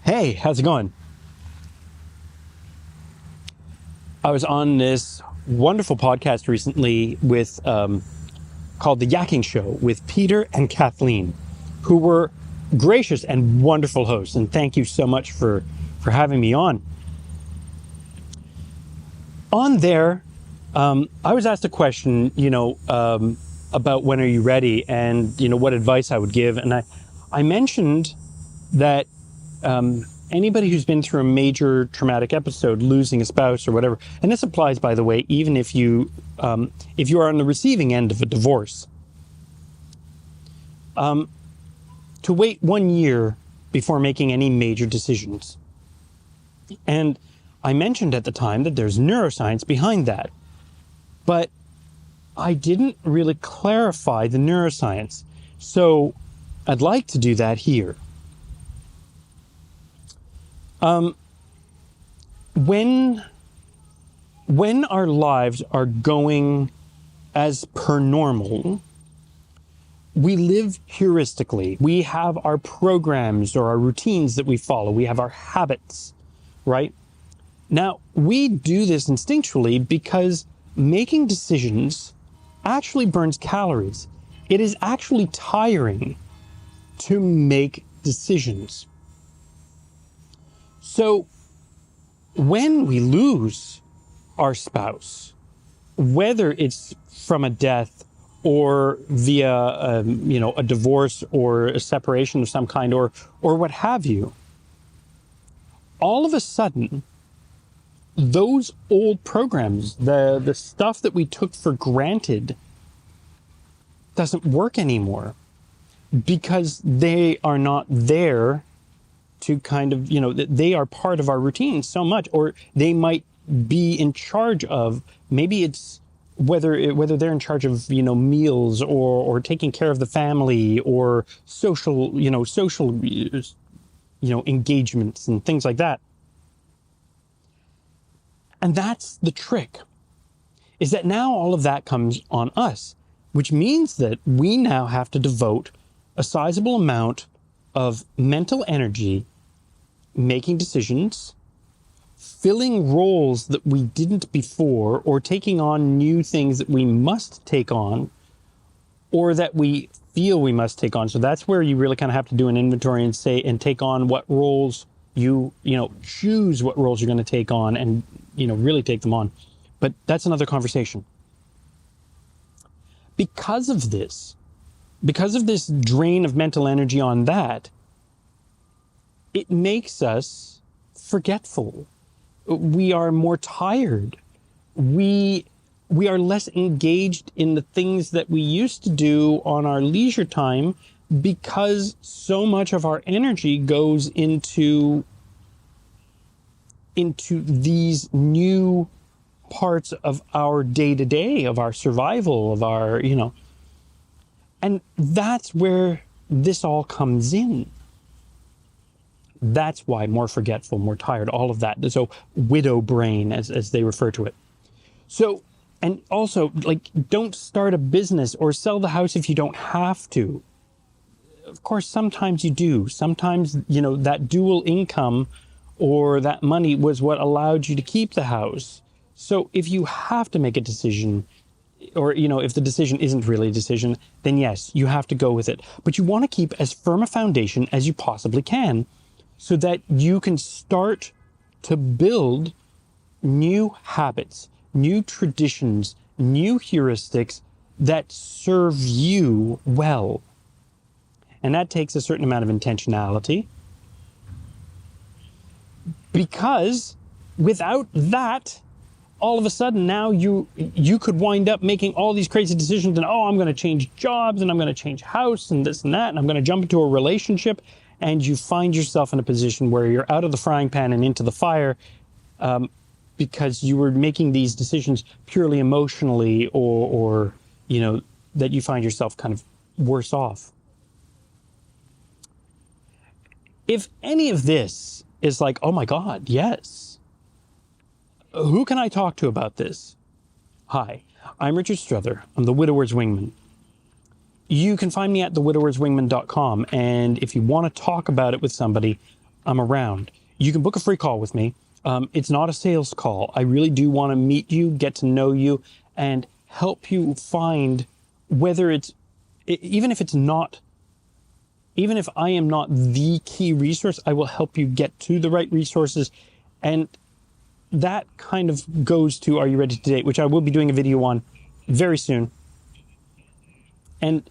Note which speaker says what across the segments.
Speaker 1: Hey, how's it going? I was on this wonderful podcast recently with called The Yakking Show with Peter and Kathleen, who were gracious and wonderful hosts. And thank you so much for having me on. On there, I was asked a question, about when are you ready, and what advice I would give, and I mentioned that anybody who's been through a major traumatic episode, losing a spouse or whatever, and this applies, by the way, even if you are on the receiving end of a divorce, to wait 1 year before making any major decisions. And I mentioned at the time that there's neuroscience behind that, but I didn't really clarify the neuroscience. So I'd like to do that here. When our lives are going as per normal, we live heuristically. We have our programs or our routines that we follow. We have our habits, right? Now, we do this instinctually because making decisions actually burns calories. It is actually tiring to make decisions. So when we lose our spouse, whether it's from a death or via a divorce or a separation of some kind or what have you, all of a sudden those old programs, the stuff that we took for granted, doesn't work anymore because they are not there to kind of, they are part of our routine so much, or they might be in charge of, maybe it's whether they're in charge of, meals or taking care of the family or social engagements and things like that. And that's the trick, is that now all of that comes on us, which means that we now have to devote a sizable amount of mental energy making decisions, filling roles that we didn't before, or taking on new things that we must take on, or that we feel we must take on. So that's where you really kind of have to do an inventory and take on what roles choose what roles you're going to take on and, really take them on. But that's another conversation. Because of this drain of mental energy on that, it makes us forgetful. We are more tired. We are less engaged in the things that we used to do on our leisure time because so much of our energy goes into these new parts of our day-to-day, of our survival, of our, and that's where this all comes in. That's why more forgetful, more tired, all of that. So widow brain, as they refer to it. So, and also, don't start a business or sell the house if you don't have to. Of course, sometimes you do. Sometimes, that dual income or that money was what allowed you to keep the house. So if you have to make a decision, or, if the decision isn't really a decision, then yes, you have to go with it. But you want to keep as firm a foundation as you possibly can so that you can start to build new habits, new traditions, new heuristics that serve you well. And that takes a certain amount of intentionality, because without that, all of a sudden now you could wind up making all these crazy decisions and, I'm going to change jobs and I'm going to change house and this and that, and I'm going to jump into a relationship, and you find yourself in a position where you're out of the frying pan and into the fire because you were making these decisions purely emotionally or that you find yourself kind of worse off. If any of this is like, oh my God, yes, who can I talk to about this? Hi, I'm Richard Struther. I'm the Widower's Wingman. You can find me at thewidowerswingman.com, and if you want to talk about it with somebody, I'm around. You can book a free call with me. It's not a sales call. I really do want to meet you, get to know you, and help you find whether it's, even if it's not, even if I am not the key resource, I will help you get to the right resources. And that kind of goes to Are You Ready to Date, which I will be doing a video on very soon. And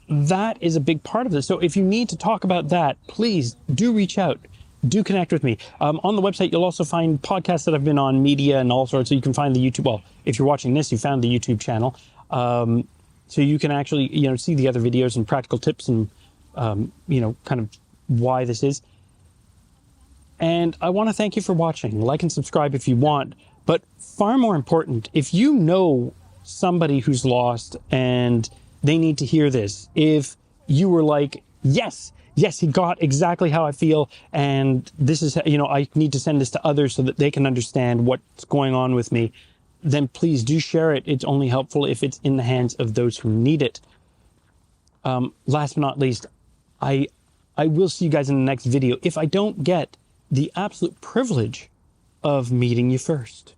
Speaker 1: that is a big part of this. So if you need to talk about that, please do reach out. Do connect with me. On the website, you'll also find podcasts that I've been on, media and all sorts. So you can find the YouTube. Well, if you're watching this, you found the YouTube channel. So you can actually, see the other videos and practical tips and, kind of why this is. And I want to thank you for watching. Like and subscribe if you want. But far more important, if you know somebody who's lost and they need to hear this, if you were like, yes, he got exactly how I feel, and this is, I need to send this to others so that they can understand what's going on with me, then please do share it. It's only helpful if it's in the hands of those who need it. Last but not least, I will see you guys in the next video if I don't get the absolute privilege of meeting you first.